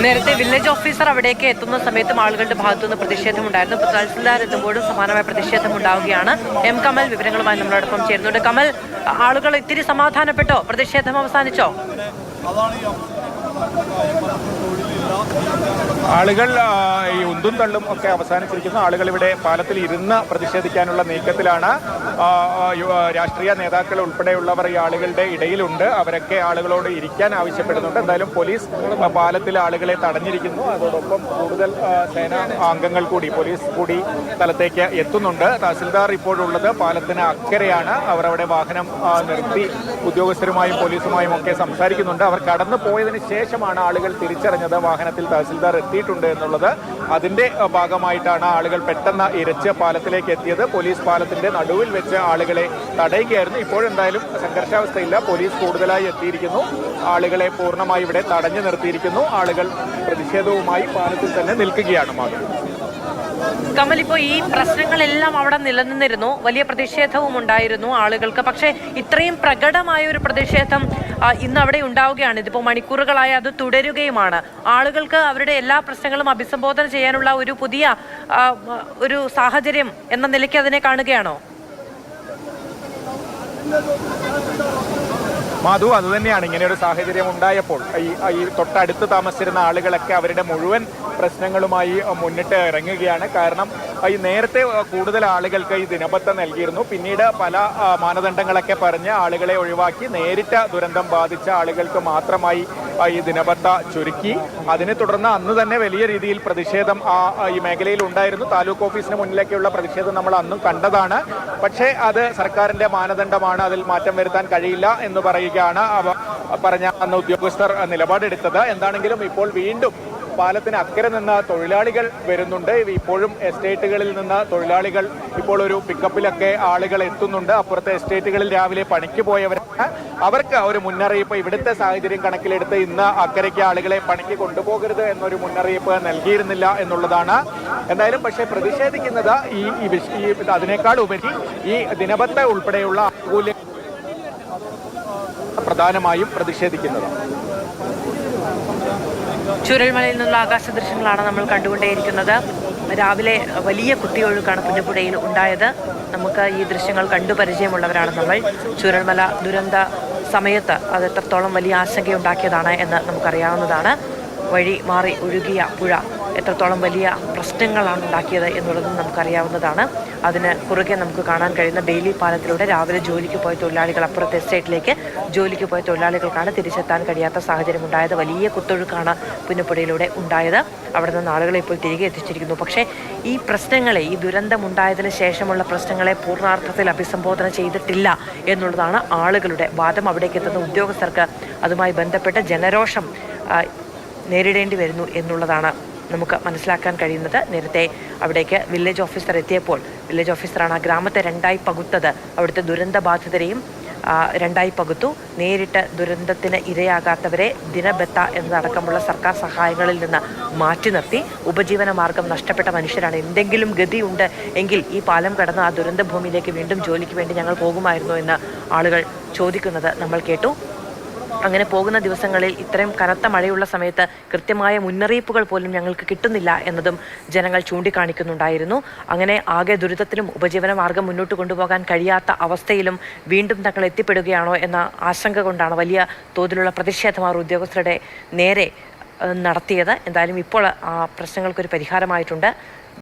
നേരത്തെ village officer അവിടേക്ക് എത്തുന്ന സമയത്തും ആളുകളുടെ ഭാഗത്തുനിന്ന് പ്രതിഷേധമുണ്ടായിരുന്നു. ഇപ്പോൾ തഹസിൽദാർ എത്തുമ്പോഴും സമാനമായ പ്രതിഷേധം ഉണ്ടാവുകയാണ്. എം കമൽ വിവരങ്ങളുമായി നമ്മളോടൊപ്പം ചേരുന്നുണ്ട്. കമൽ, ആളുകൾ ഇത്തിരി സമാധാനപ്പെട്ടോ? പ്രതിഷേധം അവസാനിച്ചോ? ആളുകൾ ഈ ഉന്തും തള്ളും ഒക്കെ അവസാനിച്ചിരിക്കുന്നു. ആളുകൾ ഇവിടെ പാലത്തിൽ ഇരുന്ന് പ്രതിഷേധിക്കാനുള്ള നീക്കത്തിലാണ്. രാഷ്ട്രീയ നേതാക്കൾ ഉൾപ്പെടെയുള്ളവർ ഈ ആളുകളുടെ ഇടയിലുണ്ട്. അവരൊക്കെ ആളുകളോട് ഇരിക്കാൻ ആവശ്യപ്പെടുന്നുണ്ട്. എന്തായാലും പോലീസ് പാലത്തിൽ ആളുകളെ തടഞ്ഞിരിക്കുന്നു. അതോടൊപ്പം കൂടുതൽ സേനാ അംഗങ്ങൾ കൂടി, പോലീസ് കൂടി സ്ഥലത്തേക്ക് എത്തുന്നുണ്ട്. തഹസിൽദാർ ഇപ്പോഴുള്ളത് പാലത്തിന് അക്കരെയാണ്. അവർ അവിടെ വാഹനം നിർത്തി ഉദ്യോഗസ്ഥരുമായും പോലീസുമായും ഒക്കെ സംസാരിക്കുന്നുണ്ട്. അവർ കടന്നു പോയതിനു ശേഷമാണ് ആളുകൾ തിരിച്ചറിഞ്ഞത് വാഹനത്തിൽ തഹസിൽദാർ എത്തിയിട്ടുണ്ട് എന്നുള്ളത്. അതിന്റെ ഭാഗമായിട്ടാണ് ആളുകൾ പെട്ടെന്ന് ഇരച്ച് പാലത്തിലേക്ക് എത്തിയത്. പോലീസ് പാലത്തിന്റെ നടുവിൽ വെച്ച് ആളുകളെ തടയുകയായിരുന്നു. ഇപ്പോഴെന്തായാലും സംഘർഷാവസ്ഥയില്ല. പോലീസ് കൂടുതലായി എത്തിയിരിക്കുന്നു. ആളുകളെ പൂർണ്ണമായി ഇവിടെ തടഞ്ഞു നിർത്തിയിരിക്കുന്നു. ആളുകൾ പ്രതിഷേധവുമായി പാലത്തിൽ തന്നെ നിൽക്കുകയാണ്. കമൽ, ഇപ്പോൾ ഈ പ്രശ്നങ്ങളെല്ലാം അവിടെ നിലനിന്നിരുന്നു. വലിയ പ്രതിഷേധവും ഉണ്ടായിരുന്നു ആളുകൾക്ക്. പക്ഷേ ഇത്രയും പ്രകടമായ ഒരു പ്രതിഷേധം ഇന്ന് അവിടെ ഉണ്ടാവുകയാണ്. ഇതിപ്പോൾ മണിക്കൂറുകളായി അത് തുടരുകയുമാണ്. ആളുകൾക്ക് അവരുടെ എല്ലാ പ്രശ്നങ്ങളും അഭിസംബോധന ചെയ്യാനുള്ള ഒരു പുതിയ ഒരു സാഹചര്യം എന്ന നിലയ്ക്ക് അതിനെ കാണുകയാണോ? മാധു, അതുതന്നെയാണ്. ഇങ്ങനെ ഒരു സാഹചര്യം ഉണ്ടായപ്പോൾ ഈ തൊട്ടടുത്ത് താമസിച്ചിരുന്ന ആളുകളൊക്കെ അവരുടെ മുഴുവൻ പ്രശ്നങ്ങളുമായി മുന്നിട്ട് ഇറങ്ങുകയാണ്. കാരണം ഈ നേരത്തെ കൂടുതൽ ആളുകൾക്ക് ഈ ദിനബത്ത നൽകിയിരുന്നു. പിന്നീട് പല മാനദണ്ഡങ്ങളൊക്കെ പറഞ്ഞ് ആളുകളെ ഒഴിവാക്കി നേരിട്ട് ദുരന്തം ബാധിച്ച ആളുകൾക്ക് മാത്രമായി ഈ ദിനബത്ത ചുരുക്കി. അതിനെ തുടർന്ന് അന്ന് തന്നെ വലിയ രീതിയിൽ പ്രതിഷേധം ഈ മേഖലയിൽ ഉണ്ടായിരുന്നു. താലൂക്ക് ഓഫീസിന് മുന്നിലേക്കുള്ള പ്രതിഷേധം നമ്മൾ അന്നും കണ്ടതാണ്. പക്ഷേ അത് സർക്കാരിന്റെ മാനദണ്ഡമാണ്, അതിൽ മാറ്റം വരുത്താൻ കഴിയില്ല എന്ന് പറയുകയാണ് പറഞ്ഞ അന്ന് ഉദ്യോഗസ്ഥർ നിലപാടെടുത്തത്. എന്താണെങ്കിലും ഇപ്പോൾ വീണ്ടും പാലത്തിന് അക്കരെ നിന്ന് തൊഴിലാളികൾ വരുന്നുണ്ട്. ഇപ്പോഴും എസ്റ്റേറ്റുകളിൽ നിന്ന് തൊഴിലാളികൾ ഇപ്പോൾ ഒരു പിക്കപ്പിലൊക്കെ ആളുകൾ എത്തുന്നുണ്ട്. അപ്പുറത്തെ എസ്റ്റേറ്റുകളിൽ രാവിലെ പണിക്ക് പോയവരാണ്. അവർക്ക് ഒരു മുന്നറിയിപ്പ്, ഇവിടുത്തെ സാഹചര്യം കണക്കിലെടുത്ത് ഇന്ന് അക്കരയ്ക്ക് ആളുകളെ പണിക്ക് കൊണ്ടുപോകരുത് എന്നൊരു മുന്നറിയിപ്പ് നൽകിയിരുന്നില്ല എന്നുള്ളതാണ്. എന്തായാലും പക്ഷേ പ്രതിഷേധിക്കുന്നത് അതിനേക്കാൾ ഉപരി ഈ ദിനബത്ത ഉൾപ്പെടെയുള്ള ആനുകൂല്യം പ്രധാനമായും പ്രതിഷേധിക്കുന്നത്. ചൂരൽമലയിൽ നിന്നുള്ള ആകാശ ദൃശ്യങ്ങളാണ് നമ്മൾ കണ്ടുകൊണ്ടേയിരിക്കുന്നത്. രാവിലെ വലിയ കുത്തിയൊഴുക്കാണ് പുന്നപ്പുഴയിൽ ഉണ്ടായത്. നമുക്ക് ഈ ദൃശ്യങ്ങൾ കണ്ടു പരിചയമുള്ളവരാണ് നമ്മൾ. ചൂരൽമല ദുരന്ത സമയത്ത് അത് എത്രത്തോളം വലിയ ആശങ്കയുണ്ടാക്കിയതാണ് എന്ന് നമുക്കറിയാവുന്നതാണ്. വഴി മാറി ഒഴുകിയ പുഴ എത്രത്തോളം വലിയ പ്രശ്നങ്ങളാണ് ഉണ്ടാക്കിയത് എന്നുള്ളതും നമുക്കറിയാവുന്നതാണ്. അതിന് കുറുകെ നമുക്ക് കാണാൻ കഴിയുന്ന ബെയിലി പാലത്തിലൂടെ രാവിലെ ജോലിക്ക് പോയ തൊഴിലാളികൾ, അപ്പുറത്തെ എസ്റ്റേറ്റിലേക്ക് ജോലിക്ക് പോയ തൊഴിലാളികൾക്കാണ് തിരിച്ചെത്താൻ കഴിയാത്ത സാഹചര്യം ഉണ്ടായത്. വലിയ കുത്തൊഴുക്കാണ് പുന്നപ്പുഴയിലൂടെ ഉണ്ടായത്. അവിടെ നിന്ന് ആളുകളെ ഇപ്പോൾ തിരികെ എത്തിച്ചിരിക്കുന്നു. പക്ഷേ ഈ പ്രശ്നങ്ങളെ, ഈ ദുരന്തമുണ്ടായതിനു ശേഷമുള്ള പ്രശ്നങ്ങളെ പൂർണ്ണാർത്ഥത്തിൽ അഭിസംബോധന ചെയ്തിട്ടില്ല എന്നുള്ളതാണ് ആളുകളുടെ വാദം. അവിടേക്ക് എത്തുന്ന ഉദ്യോഗസ്ഥർക്ക് അതുമായി ബന്ധപ്പെട്ട ജനരോഷം നേരിടേണ്ടി വരുന്നു എന്നുള്ളതാണ് നമുക്ക് മനസ്സിലാക്കാൻ കഴിയുന്നത്. നേരത്തെ അവിടേക്ക് വില്ലേജ് ഓഫീസർ എത്തിയപ്പോൾ വില്ലേജ് ഓഫീസറാണ് ആ ഗ്രാമത്തെ രണ്ടായി പകുത്തത്. അവിടുത്തെ ദുരന്ത ബാധിതരെയും രണ്ടായി പകുത്തു. നേരിട്ട് ദുരന്തത്തിന് ഇരയാകാത്തവരെ ദിനബത്ത എന്നതടക്കമുള്ള സർക്കാർ സഹായങ്ങളിൽ നിന്ന് മാറ്റി നിർത്തി. ഉപജീവന മാർഗം നഷ്ടപ്പെട്ട മനുഷ്യരാണ്. എന്തെങ്കിലും ഗതിയുണ്ട് എങ്കിൽ ഈ പാലം കടന്ന് ആ ദുരന്ത ഭൂമിയിലേക്ക് വീണ്ടും ജോലിക്ക് വേണ്ടി ഞങ്ങൾ പോകുമായിരുന്നു എന്ന് ആളുകൾ ചോദിക്കുന്നത് നമ്മൾ കേട്ടു. അങ്ങനെ പോകുന്ന ദിവസങ്ങളിൽ ഇത്രയും കനത്ത മഴയുള്ള സമയത്ത് കൃത്യമായ മുന്നറിയിപ്പുകൾ പോലും ഞങ്ങൾക്ക് കിട്ടുന്നില്ല എന്നതും ജനങ്ങൾ ചൂണ്ടിക്കാണിക്കുന്നുണ്ടായിരുന്നു. അങ്ങനെ ആകെ ദുരിതത്തിലും ഉപജീവന മാർഗം മുന്നോട്ട് കൊണ്ടുപോകാൻ കഴിയാത്ത അവസ്ഥയിലും വീണ്ടും തങ്ങൾ എത്തിപ്പെടുകയാണോ എന്ന ആശങ്ക കൊണ്ടാണ് വലിയ തോതിലുള്ള പ്രതിഷേധമാർ ഉദ്യോഗസ്ഥരുടെ നേരെ നടത്തിയത്. എന്തായാലും ഇപ്പോൾ ആ പ്രശ്നങ്ങൾക്കൊരു പരിഹാരമായിട്ടുണ്ട്.